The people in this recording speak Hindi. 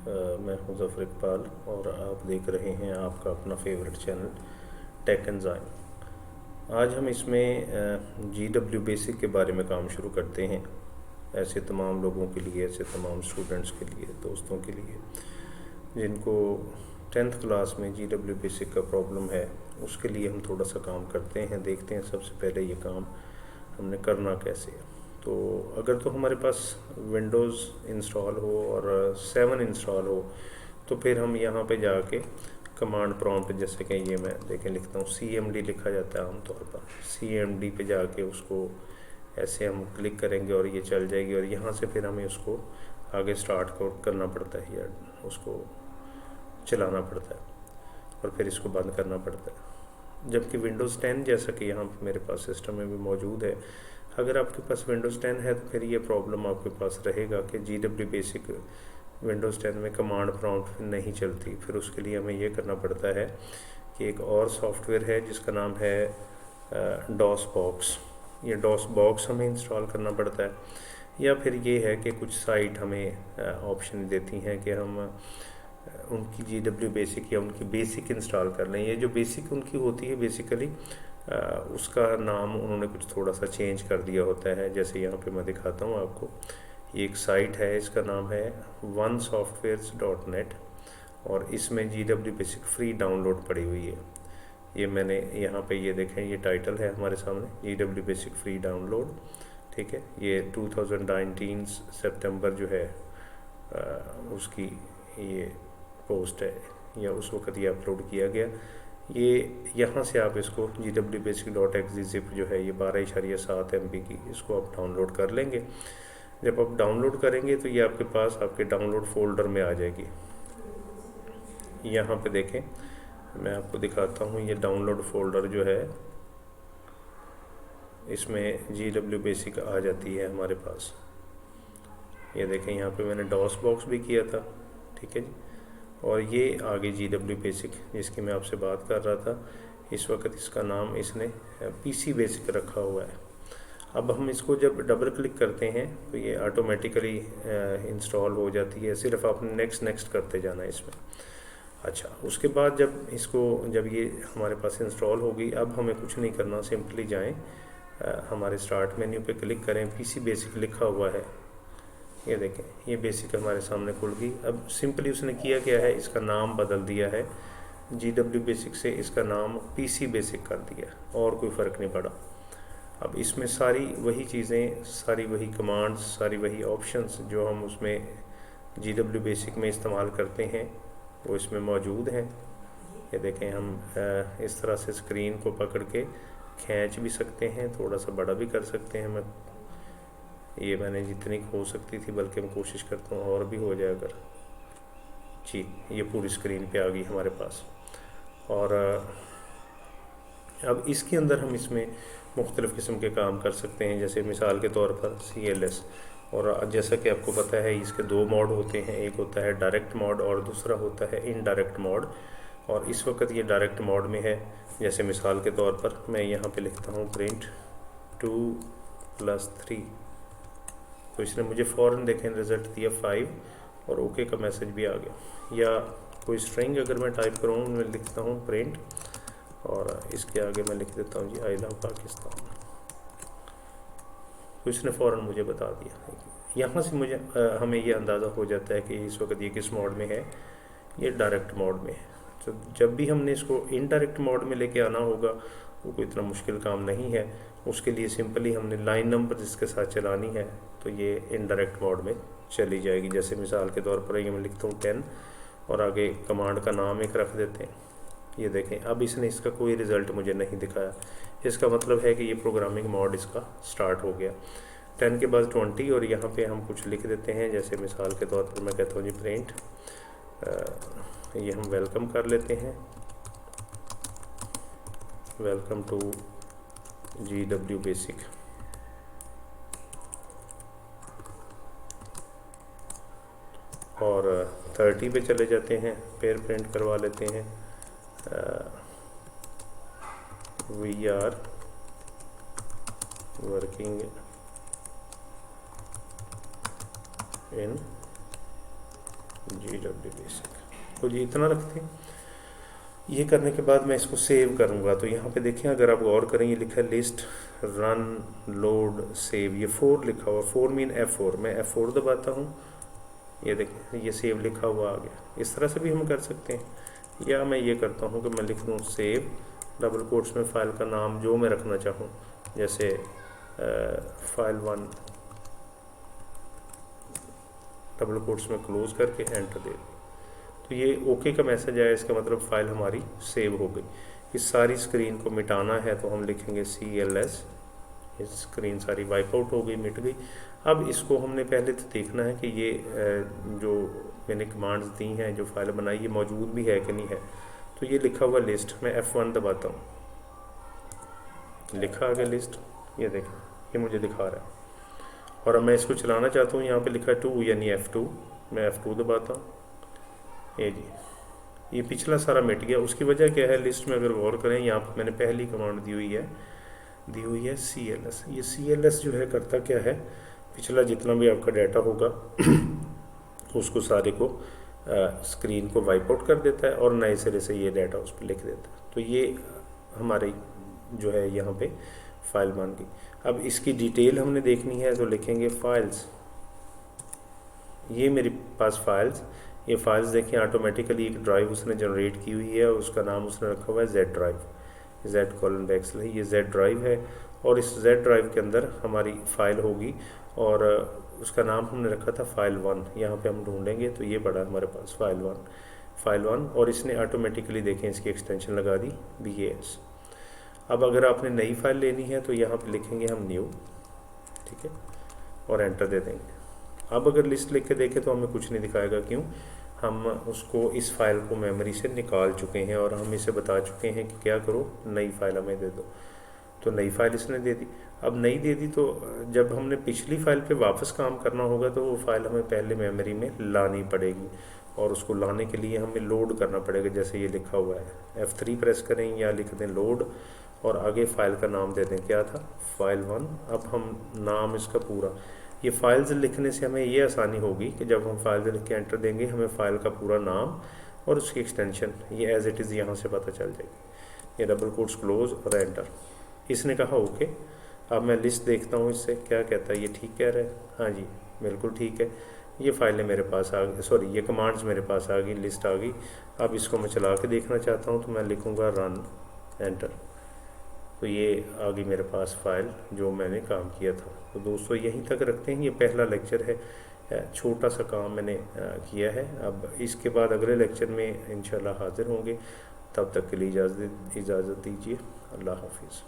मैं हूं ज़फ़र इकबाल और आप देख रहे हैं आपका अपना फेवरेट चैनल टेक एंजाइम। आज हम इसमें GW बेसिक के बारे में काम शुरू करते हैं। ऐसे तमाम लोगों के लिए, ऐसे तमाम स्टूडेंट्स के लिए, दोस्तों के लिए जिनको 10th क्लास में GW बेसिक का प्रॉब्लम है, उसके लिए हम थोड़ा सा काम करते हैं। देखते हैं सबसे पहले ये काम हमने करना कैसे है। तो अगर तो हमारे पास विंडोज़ इंस्टॉल हो और 7 इंस्टॉल हो तो फिर हम यहाँ पे जाके कमांड प्रॉम्प्ट, जैसे कि ये मैं देखें लिखता हूँ CMD लिखा जाता है आमतौर पर। CMD पे जाके उसको ऐसे हम क्लिक करेंगे और ये चल जाएगी और यहाँ से फिर हमें उसको आगे स्टार्ट करना पड़ता है या उसको चलाना पड़ता है और फिर इसको बंद करना पड़ता है। जबकि विंडोज़ 10 जैसा कि यहाँ मेरे पास सिस्टम में भी मौजूद है, अगर आपके पास विंडोज़ 10 है तो फिर ये प्रॉब्लम आपके पास रहेगा कि GW बेसिक विंडोज़ 10 में कमांड प्रॉम्प्ट नहीं चलती। फिर उसके लिए हमें ये करना पड़ता है कि एक और सॉफ्टवेयर है जिसका नाम है डॉस बॉक्स। ये डॉस बॉक्स हमें इंस्टॉल करना पड़ता है, या फिर ये है कि कुछ साइट हमें ऑप्शन देती हैं कि हम उनकी GW बेसिक या उनकी बेसिक इंस्टॉल कर लें। ये जो बेसिक उनकी होती है बेसिकली उसका नाम उन्होंने कुछ थोड़ा सा चेंज कर दिया होता है। जैसे यहाँ पे मैं दिखाता हूँ आपको, ये एक साइट है, इसका नाम है onesoftwares.net और इसमें GW बेसिक फ्री डाउनलोड पड़ी हुई है। ये मैंने यहाँ पे ये देखें, ये टाइटल है हमारे सामने GW बेसिक फ्री डाउनलोड, ठीक है। ये 2019 सितंबर जो है उसकी ये पोस्ट है, या उस वक्त ये अपलोड किया गया। ये यहाँ से आप इसको GW basic.exe ज़िप जो है ये 12.7 MB की, इसको आप डाउनलोड कर लेंगे। जब आप डाउनलोड करेंगे तो ये आपके पास आपके डाउनलोड फोल्डर में आ जाएगी। यहाँ पे देखें, मैं आपको दिखाता हूँ, ये डाउनलोड फोल्डर जो है इसमें GW बेसिक आ जाती है हमारे पास। ये देखें, यहाँ पे मैंने डॉस बॉक्स भी किया था, ठीक है जी। और ये आगे GW बेसिक जिसकी मैं आपसे बात कर रहा था, इस वक्त इसका नाम इसने PC बेसिक रखा हुआ है। अब हम इसको जब डबल क्लिक करते हैं तो ये ऑटोमेटिकली इंस्टॉल हो जाती है। सिर्फ आपने नेक्स्ट नेक्स्ट करते जाना है इसमें। अच्छा, उसके बाद जब ये हमारे पास इंस्टॉल होगी, अब हमें कुछ नहीं करना, सिंपली जाएं हमारे स्टार्ट मेन्यू पे क्लिक करें, PC बेसिक लिखा हुआ है, ये देखें, ये बेसिक हमारे सामने खुल गई। अब सिंपली उसने किया क्या है, इसका नाम बदल दिया है, GW बेसिक से इसका नाम PC बेसिक कर दिया, और कोई फ़र्क नहीं पड़ा। अब इसमें सारी वही चीज़ें, सारी वही कमांड्स, सारी वही ऑप्शंस जो हम उसमें GW बेसिक में इस्तेमाल करते हैं वो इसमें मौजूद हैं। ये देखें, हम इस तरह से स्क्रीन को पकड़ के खींच भी सकते हैं, थोड़ा सा बड़ा भी कर सकते हैं। ये मैंने जितनी हो सकती थी, बल्कि मैं कोशिश करता हूँ और भी हो जाए अगर। जी, ये पूरी स्क्रीन पे आ गई हमारे पास। और अब इसके अंदर हम इसमें मुख्तलिफ़ किस्म के काम कर सकते हैं, जैसे मिसाल के तौर पर CLS। और जैसा कि आपको पता है इसके दो मोड होते हैं, एक होता है डायरेक्ट मोड और दूसरा होता है इनडायरेक्ट मोड। और इस वक्त ये डायरेक्ट मोड में है। जैसे मिसाल के तौर पर मैं यहाँ पे लिखता हूँ प्रिंट 2+3, तो इसने मुझे फ़ौरन देखें रिज़ल्ट दिया 5 और ओके का मैसेज भी आ गया। या कोई स्ट्रिंग अगर मैं टाइप करूँ, मैं लिखता हूँ प्रिंट और इसके आगे मैं लिख देता हूँ जी आई लव पाकिस्तान, तो इसने फ़ौरन मुझे बता दिया। यहाँ से हमें ये अंदाज़ा हो जाता है कि इस वक्त ये किस मोड में है, ये डायरेक्ट मोड में है। तो जब भी हमने इसको इनडायरेक्ट मोड में लेके आना होगा, वो कोई इतना मुश्किल काम नहीं है। उसके लिए सिंपली हमने लाइन नंबर जिसके साथ चलानी है, तो ये इनडायरेक्ट मोड में चली जाएगी। जैसे मिसाल के तौर पर ये मैं लिखता हूँ 10 और आगे कमांड का नाम एक रख देते हैं। ये देखें, अब इसने इसका कोई रिज़ल्ट मुझे नहीं दिखाया। इसका मतलब है कि ये प्रोग्रामिंग मोड इसका स्टार्ट हो गया। 10 के बाद 20 और यहाँ पे हम कुछ लिख देते हैं। जैसे मिसाल के तौर पर मैं कहता हूँ जी प्रिंट, ये हम वेलकम कर लेते हैं, वेलकम टू GW बेसिक। और 30 पे चले जाते हैं, फिर प्रिंट करवा लेते हैं we are working in GW basic तो जी इतना रखते हैं। ये करने के बाद मैं इसको सेव करूँगा। तो यहाँ पे देखें, अगर आप गौर करें, ये लिखा है लिस्ट, रन, लोड, सेव, ये 4 लिखा हुआ, 4 मीन F4। मैं F4 दबाता हूँ, ये देखें ये सेव लिखा हुआ आ गया। इस तरह से भी हम कर सकते हैं, या मैं ये करता हूँ कि मैं लिख दूँ सेव, डबल कोट्स में फ़ाइल का नाम जो मैं रखना चाहूँ, जैसे file1, डबल कोट्स में क्लोज करके एंटर दे। तो ये ओके का मैसेज आया, इसका मतलब फ़ाइल हमारी सेव हो गई। इस सारी स्क्रीन को मिटाना है तो हम लिखेंगे CLS, ये स्क्रीन सारी वाइप आउट हो गई, मिट गई। अब इसको हमने पहले तो देखना है कि ये जो मैंने कमांड्स दी हैं, जो फाइल बनाई, ये मौजूद भी है कि नहीं है। तो ये लिखा हुआ लिस्ट, मैं F1 दबाता हूँ, लिखा आ गया लिस्ट, ये देखें ये मुझे दिखा रहा है। और अब मैं इसको चलाना चाहता हूँ, यहाँ पे लिखा है 2 यानी F2, मैं F2 दबाता हूँ, ये जी ये पिछला सारा मिट गया। उसकी वजह क्या है, लिस्ट में अगर गौर करें, यहाँ पर मैंने पहली कमांड दी हुई है CLS। ये CLS जो है करता क्या है, पिछला जितना भी आपका डाटा होगा उसको सारे को स्क्रीन को वाइप आउट कर देता है और नए सिरे से ये डाटा उस पर लिख देता है। तो ये हमारी जो है यहाँ पे फाइल बन गई। अब इसकी डिटेल हमने देखनी है तो लिखेंगे फाइल्स, ये मेरे पास फाइल्स, ये फाइल्स देखें ऑटोमेटिकली एक ड्राइव उसने जनरेट की हुई है और उसका नाम उसने रखा हुआ है Z ड्राइव, Z:\, ये Z ड्राइव है। और इस Z ड्राइव के अंदर हमारी फ़ाइल होगी और उसका नाम हमने रखा था file1। यहाँ पे हम ढूंढेंगे तो ये पड़ा हमारे पास file1, और इसने ऑटोमेटिकली देखें इसकी एक्सटेंशन लगा दी BAS। अब अगर आपने नई फाइल लेनी है तो यहाँ पे लिखेंगे हम न्यू, ठीक है, और एंटर दे देंगे। अब अगर लिस्ट लिख के देखें तो हमें कुछ नहीं दिखाएगा, क्यों, हम उसको इस फाइल को मेमोरी से निकाल चुके हैं और हम इसे बता चुके हैं कि क्या करो, नई फाइल हमें दे दो। तो नई फाइल इसने दे दी। अब नई दे दी तो जब हमने पिछली फाइल पे वापस काम करना होगा तो वो फाइल हमें पहले मेमोरी में लानी पड़ेगी, और उसको लाने के लिए हमें लोड करना पड़ेगा। जैसे ये लिखा हुआ है, F3 प्रेस करें या लिख दें लोड, और आगे फाइल का नाम दे दें, क्या था, file1। अब हम नाम इसका पूरा, ये फाइल्स लिखने से हमें ये आसानी होगी कि जब हम फाइल लिख के एंटर देंगे हमें फ़ाइल का पूरा नाम और उसकी एक्सटेंशन ये एज इट इज़ यहाँ से पता चल जाएगी। ये डबल कोट्स क्लोज और एंटर, इसने कहा ओके। अब मैं लिस्ट देखता हूँ इससे क्या कहता है, ये ठीक कह रहा है, हाँ जी बिल्कुल ठीक है। ये फाइलें मेरे पास आ गई, सॉरी ये कमांड्स मेरे पास आ गई, लिस्ट आ गई। अब इसको मैं चला के देखना चाहता हूँ तो मैं लिखूँगा रन, एंटर, तो ये आ गई मेरे पास फाइल जो मैंने काम किया था। तो दोस्तों यहीं तक रखते हैं, ये पहला लेक्चर है, छोटा सा काम मैंने किया है। अब इसके बाद अगले लेक्चर में इंशाल्लाह हाजिर होंगे, तब तक के लिए इजाज़त दीजिए। अल्लाह हाफिज़।